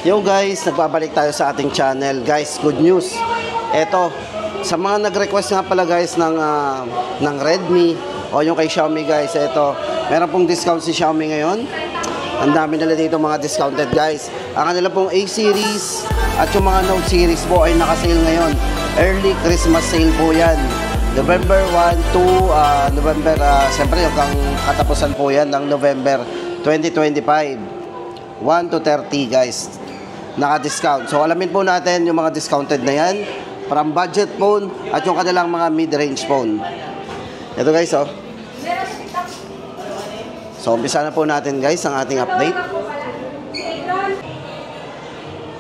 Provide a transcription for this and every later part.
Yo guys, nagbabalik tayo sa ating channel. Guys, good news. Eto, sa mga nag-request nga pala guys ng Redmi o yung kay Xiaomi guys, eto, meron pong discount si Xiaomi ngayon. Ang dami nila dito mga discounted guys. Ang kanila pong A series at yung mga Note series po ay naka-sale ngayon. Early Christmas sale po yan. November 1 to November, siyempre hanggang katapusan po yan ng November 2025. 1 to 30 guys, naka-discount. So alamin po natin yung mga discounted na yan, from budget phone at yung kanilang mga mid-range phone. Ito guys, oh. So umpisa na po natin guys ang ating update.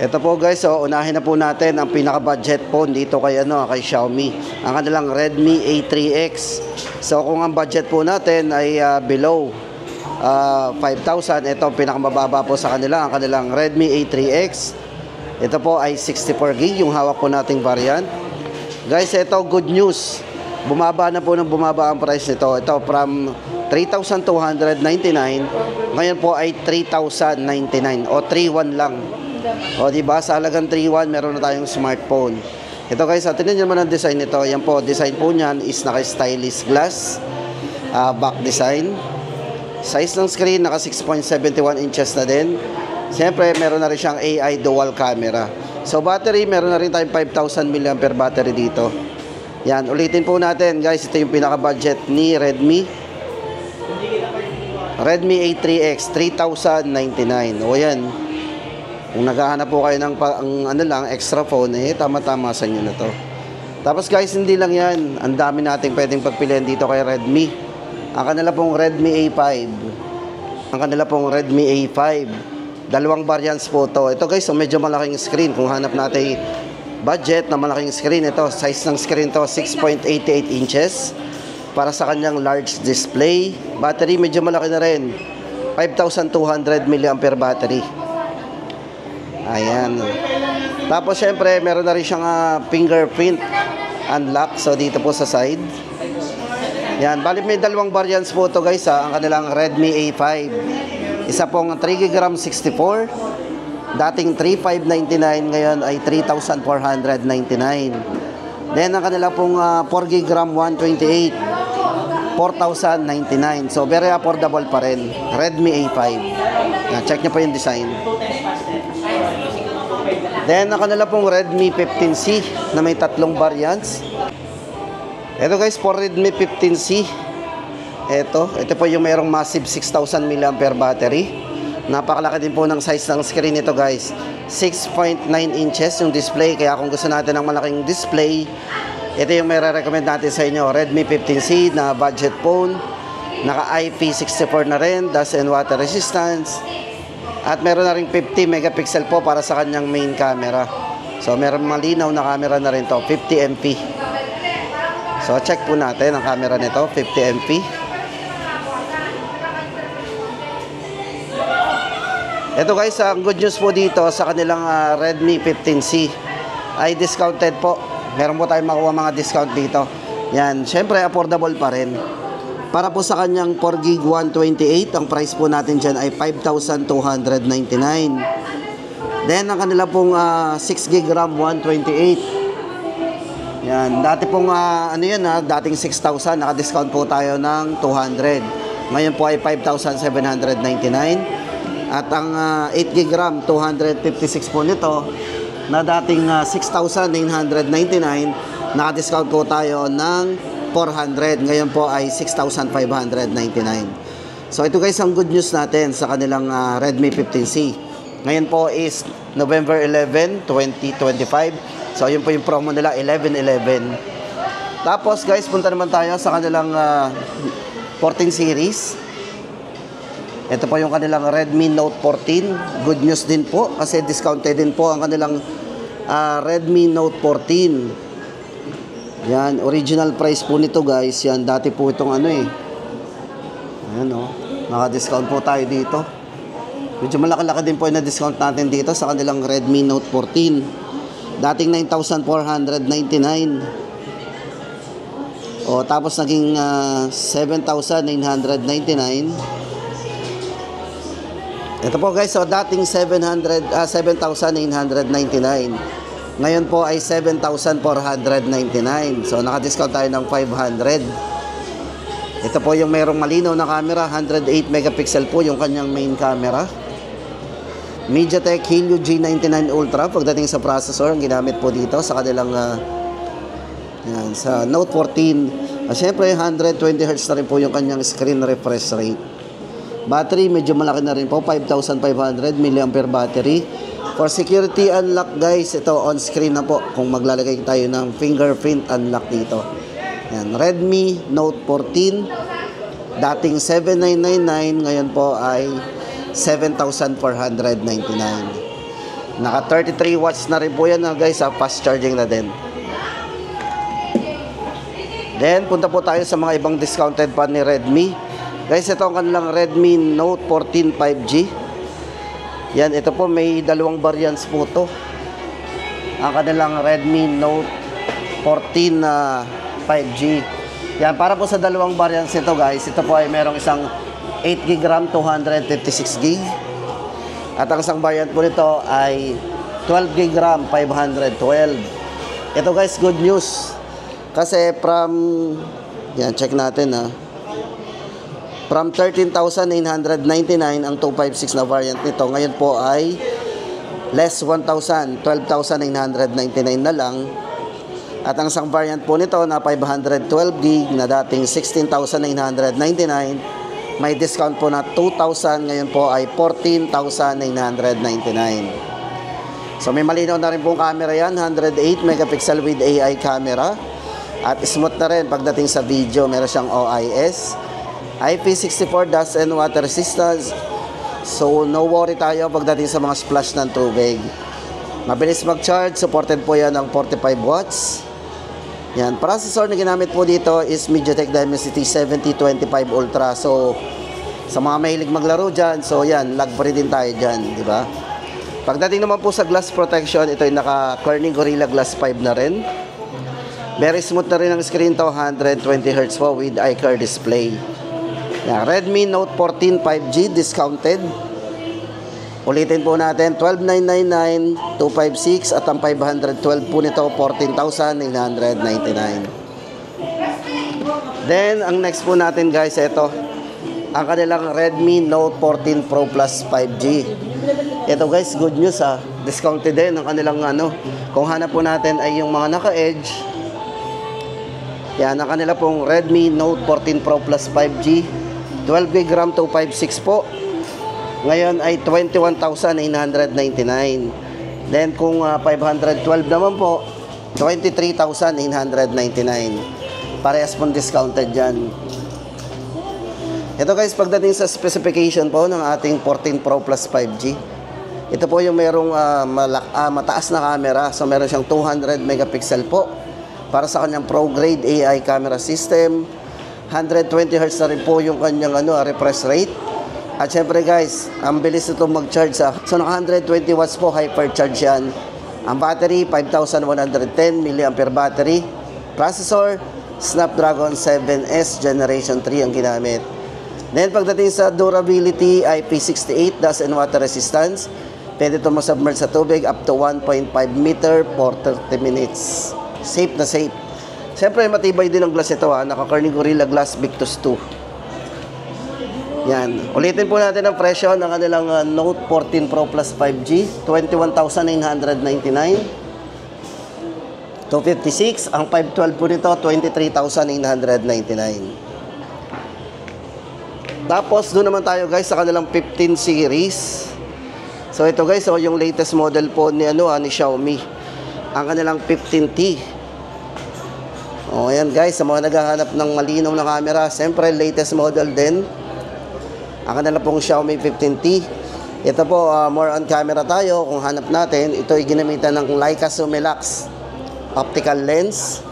Ito po guys, oh, unahin na po natin ang pinaka-budget phone dito kay Xiaomi, ang kanilang Redmi A3X. So kung ang budget po natin ay below 5,000, ito pinakamababa po sa kanila, ang kanilang Redmi A3X. Ito po ay 64GB yung hawak po nating variant. Guys, ito good news. Bumaba na po ng bumaba ang price nito. Ito from 3,299, ngayon po ay 3,099 o 3,1 lang. O diba, sa halagang 3,1 meron na tayong smartphone. Ito guys, tingnan nyo naman ang design nito. Yan po, design po niyan is naka-stylus glass, back design. Size ng screen, naka 6.71 inches na din. Siyempre, meron na rin siyang AI dual camera. So, battery, meron na rin tayong 5,000 mAh battery dito. Yan, ulitin po natin, guys. Ito yung pinaka-budget ni Redmi A3X, 3,099. O yan. Kung naghahanap po kayo ng extra phone, tama-tama sa inyo na to. Tapos, guys, hindi lang yan. Ang dami nating pwedeng pagpilian dito kay Redmi. Ang kanila pong Redmi A5. Ang kanila pong Redmi A5. Dalawang variants po to. Ito guys, medyo malaking screen. Kung hanap natin budget na malaking screen, ito, size ng screen to 6.88 inches. Para sa kanyang large display. Battery, medyo malaki na rin. 5,200 mAh battery. Ayan. Tapos syempre, meron na rin siyang fingerprint unlock. So dito po sa side. Yan, bali may dalawang variants po ito guys, ang kanilang Redmi A5. Isa pong 3GB RAM 64, dating 3,599, ngayon ay 3,499. Then ang kanila pong 4GB RAM 128, 4,099. So very affordable pa rin, Redmi A5. Yan, check nyo po yung design. Then ang kanila pong Redmi 15C na may tatlong variants. Ito guys, for Redmi 15C, ito po yung mayroong massive 6,000 mAh battery. Napakalaki din po ng size ng screen nito guys. 6.9 inches yung display, kaya kung gusto natin ng malaking display, ito yung may recommend natin sa inyo. Redmi 15C na budget phone, naka IP64 na rin, dust and water resistance. At meron na rin 50 megapixel po para sa kanyang main camera. So meron malinaw na camera na rin to, 50MP. So, check po natin ang camera nito, 50MP. Ito guys, ang good news po dito sa kanilang Redmi 15C ay discounted po. Meron po tayong makuha mga discount dito. Yan, syempre affordable pa rin. Para po sa kanyang 4GB 128, ang price po natin dyan ay 5,299. Then, ang kanila pong 6GB RAM 128. Yan, dati pong dating 6,000, naka-discount po tayo ng 200. Ngayon po ay 5,799. At ang 8GB RAM 256 po nito, na dating 6,999, naka-discount po tayo ng 400. Ngayon po ay 6,599. So ito guys ang good news natin sa kanilang Redmi 15C. Ngayon po is November 11, 2025. So, yun po yung promo nila, 11/11. Tapos, guys, punta naman tayo sa kanilang 14 series. Ito po yung kanilang Redmi Note 14. Good news din po, kasi discounted din po ang kanilang Redmi Note 14. Yan, original price po nito, guys. Yan, dati po itong Ayan, naka-discount po tayo dito. Medyo malaki-laki din po yung na-discount natin dito sa kanilang Redmi Note 14. Dating 9,499. O, tapos naging 7,999. Ito po guys, so dating 7,999. Ngayon po ay 7,499. So naka-discount tayo ng 500. Ito po yung mayroong malinaw na camera, 108 megapixel po yung kanyang main camera. MediaTek Helio G99 Ultra pagdating sa processor, ang ginamit po dito sa kanilang yan, sa Note 14. Siyempre 120 Hz na rin po yung kanyang screen refresh rate. Battery medyo malaki na rin po, 5,500 mAh battery. For security unlock guys, ito on screen na po kung maglalagay tayo ng fingerprint unlock dito. Yan, Redmi Note 14, dating 7,999, ngayon po ay 7,499. Naka 33 watts na rin po yan guys, fast charging na din. Then punta po tayo sa mga ibang discounted pa ni Redmi. Guys, ito ang kanilang Redmi Note 14 5G. Yan, ito po may dalawang variants po to. Ang kanilang Redmi Note 14 5G. Yan, para po sa dalawang variants nito guys, ito po ay merong isang 8GB RAM, 256GB. At ang isang variant po nito ay 12GB RAM, 512. Ito guys, good news. Kasi from, yan, check natin from 13,999 ang 256 na variant nito. Ngayon po ay less 1,000, 12,999 na lang. At ang isang variant po nito na 512GB na dating 16,999, may discount po na 2,000, ngayon po ay 14,999. So may malinaw na rin pong camera yan, 108 megapixel with AI camera. At smooth na rin pagdating sa video, meron siyang OIS, IP64 dust and water resistance. So no worry tayo pagdating sa mga splash ng tubig. Mabilis mag-charge, supported po yan ng 45 watts. Yan, processor na ginamit po dito is MediaTek Dimensity 7025 Ultra. So, sa mga mahilig maglaro dyan, so yan, lag free din tayo dyan, di ba? Pagdating naman po sa glass protection, ito ay naka Corning Gorilla Glass 5 na rin. Very smooth na rin ang screen to, 120 Hz po with iCar display. Yan, Redmi Note 14 5G discounted. Ulitin po natin, 12,999, 256 at ang 512 po nito, 14,999. Then, ang next po natin guys, ito, ang kanilang Redmi Note 14 Pro Plus 5G. Ito guys, good news discounted din ang kanilang kung hanap po natin ay yung mga naka-edge. Yan, ang kanila pong Redmi Note 14 Pro Plus 5G, 12GB RAM 256 po. Ngayon ay 21,999. Then kung 512 naman po, 23,999. Parehas pong discounted dyan. Ito guys, pagdating sa specification po ng ating 14 Pro Plus 5G, ito po yung merong mataas na camera. So meron siyang 200 megapixel po para sa kanyang Pro Grade AI camera system. 120 Hz na rin po yung kanyang refresh rate. At syempre guys, ang bilis ito mag-charge so naka 120 watts po, hypercharge yan. Ang battery, 5,110 mAh battery. Processor, Snapdragon 7S Generation 3 ang ginamit. Then pagdating sa durability, IP68 dust and water resistance. Pwede ito masubmerge sa tubig up to 1.5 meter for 30 minutes. Safe na safe. Syempre matibay din ang glass ito naka Corning Gorilla Glass Victus 2. Yan. Ulitin po natin ang presyo ng kanilang Note 14 Pro Plus 5G. 21,999. 256. Ang 512 po nito, 23,999. Tapos, doon naman tayo guys sa kanilang 15 series. So, ito guys, yung latest model po ni Xiaomi. Ang kanilang 15T. Ayan guys, sa mga naghahanap ng malinaw na camera, siyempre, latest model din. Ang kanila pong Xiaomi 15T. Ito po, more on camera tayo. Kung hanap natin, ito ay ginamitan ng Leica Summilux optical lens.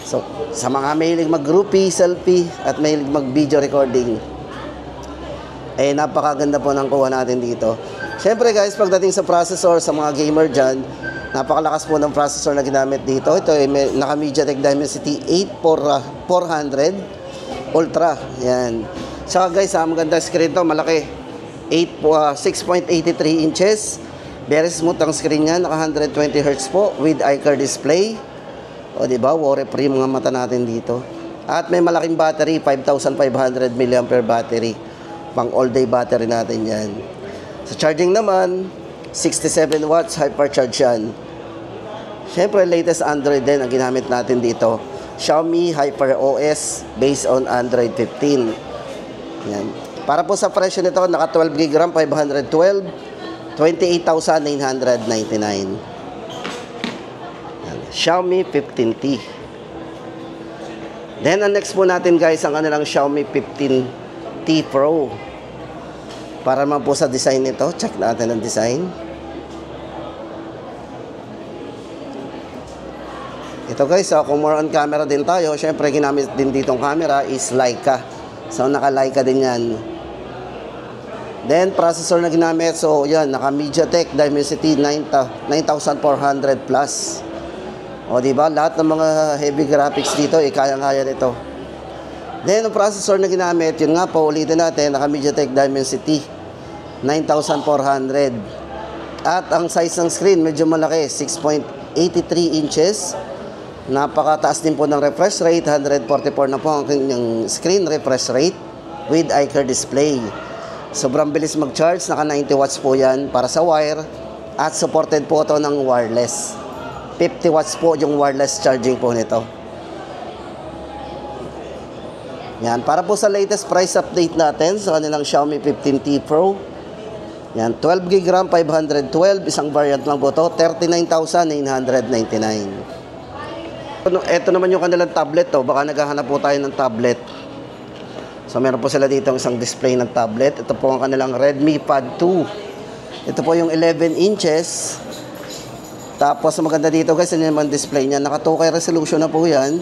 So, sa mga mahilig mag-groupie, selfie, at mahilig mag-video recording, napakaganda po ng kuha natin dito. Siyempre guys, pagdating sa processor, sa mga gamer dyan, napakalakas po ng processor na ginamit dito. Ito ay naka MediaTek Dimensity 8400 Ultra. Yan. Saka guys, maganda screen to, malaki. 6.83 inches. Very smooth ang screen niya, naka 120 Hz po with iCar display. O diba, worry-free mga mata natin dito. At may malaking battery, 5,500 mAh battery. Pang all-day battery natin yan. Sa charging naman, 67 watts, hypercharge yan. Siyempre, latest Android din ang ginamit natin dito. Xiaomi HyperOS based on Android 15. Yan. Para po sa presyo nito, naka 12 GB RAM, 512, 28,999. Yan. Xiaomi 15T. Then, ang next po natin guys, ang kanilang Xiaomi 15T Pro. Para naman po sa design nito, check natin ang design. Ito guys, kung more on camera din tayo, syempre ginamit din ditong camera is Leica. So, naka-Leica din yan. Then, processor na ginamit, so yan, naka MediaTek Dimensity 9400 plus. O, diba? Lahat ng mga heavy graphics dito, kayang-kaya nito. Then, ang processor na ginamit, yun nga po, ulitin natin, naka MediaTek Dimensity 9400. At ang size ng screen, medyo malaki, 6.83 inches. Napakataas din po ng refresh rate, 144 na po ang kanyang screen refresh rate with iCar display. Sobrang bilis mag-charge, naka 90 watts po yan para sa wire at supported po ito ng wireless. 50 watts po yung wireless charging po nito. Yan, para po sa latest price update natin sa kanilang Xiaomi 15T Pro. Yan, 12 GB RAM, 512, isang variant lang po ito, 39,999. Ito naman yung kanilang tablet, baka naghahanap po tayo ng tablet. So meron po sila dito isang display ng tablet. Ito po ang kanilang Redmi Pad 2. Ito po yung 11 inches. Tapos maganda dito guys, ano naman display niya, naka 2K resolution na po yan.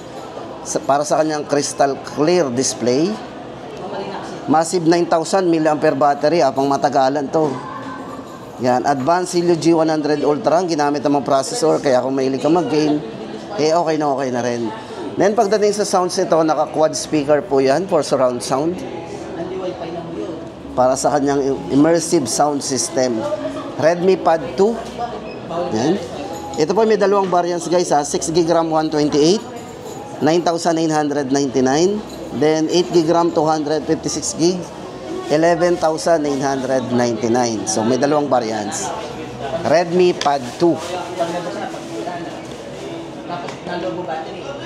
Para sa kanyang crystal clear display. Massive 9,000 mAh battery, pang matagalan to. Yan, Advanced Helio G100 Ultra ang ginamit ng mga processor, kaya kung mahilig ka mag-game, okay na rin. Then pagdating sa sounds nito, naka quad speaker po yan for surround sound. Para sa kanyang immersive sound system. Redmi Pad 2. Yan. Ito po may dalawang variants guys 6 GB RAM 128, 9,999. Then 8 GB RAM 256 GB, 11,999. So may dalawang variants. Redmi Pad 2.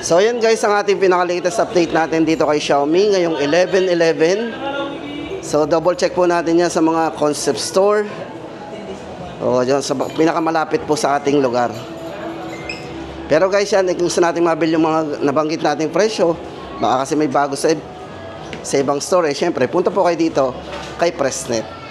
So yan guys ang ating pinaka-latest update natin dito kay Xiaomi ngayong 11/11. So double check po natin yan sa mga concept store. O dyan sa pinakamalapit po sa ating lugar. Pero guys yan, kung gusto natin mabili yung mga nabanggit nating presyo, baka kasi may bago sa ibang store, syempre punta po kayo dito kay Pressnet.